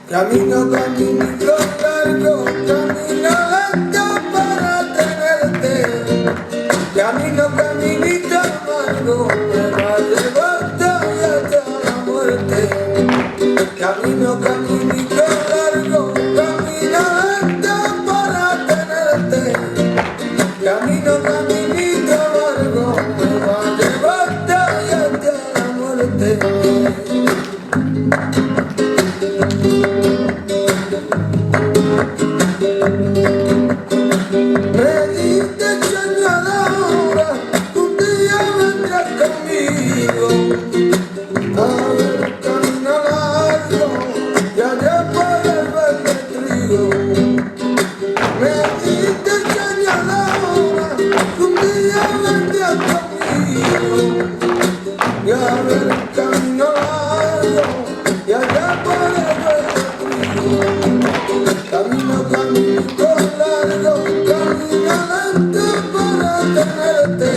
Camino, caminito largo, camino lento para tenerte. Camino, caminito largo, me va a llevar hasta la muerte. Camino, caminito largo, camino lento para tenerte. Camino, caminito largo, me va a llevar hasta la muerte. Me diste señora, un día vendrás conmigo a ver el camino largo y allá por el verde trigo. Me diste señora, un día vendrás conmigo y a ver el camino largo y allá por el verde trigo. Camino, caminito largo, camino lento para tenerte.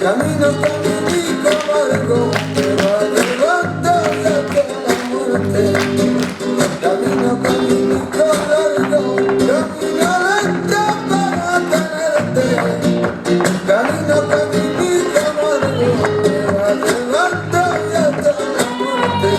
Camino, caminito largo, me va a llevar hasta la muerte. Camino, caminito largo, camino lento para tenerte. Camino, caminito largo, me va a llevar hasta la muerte.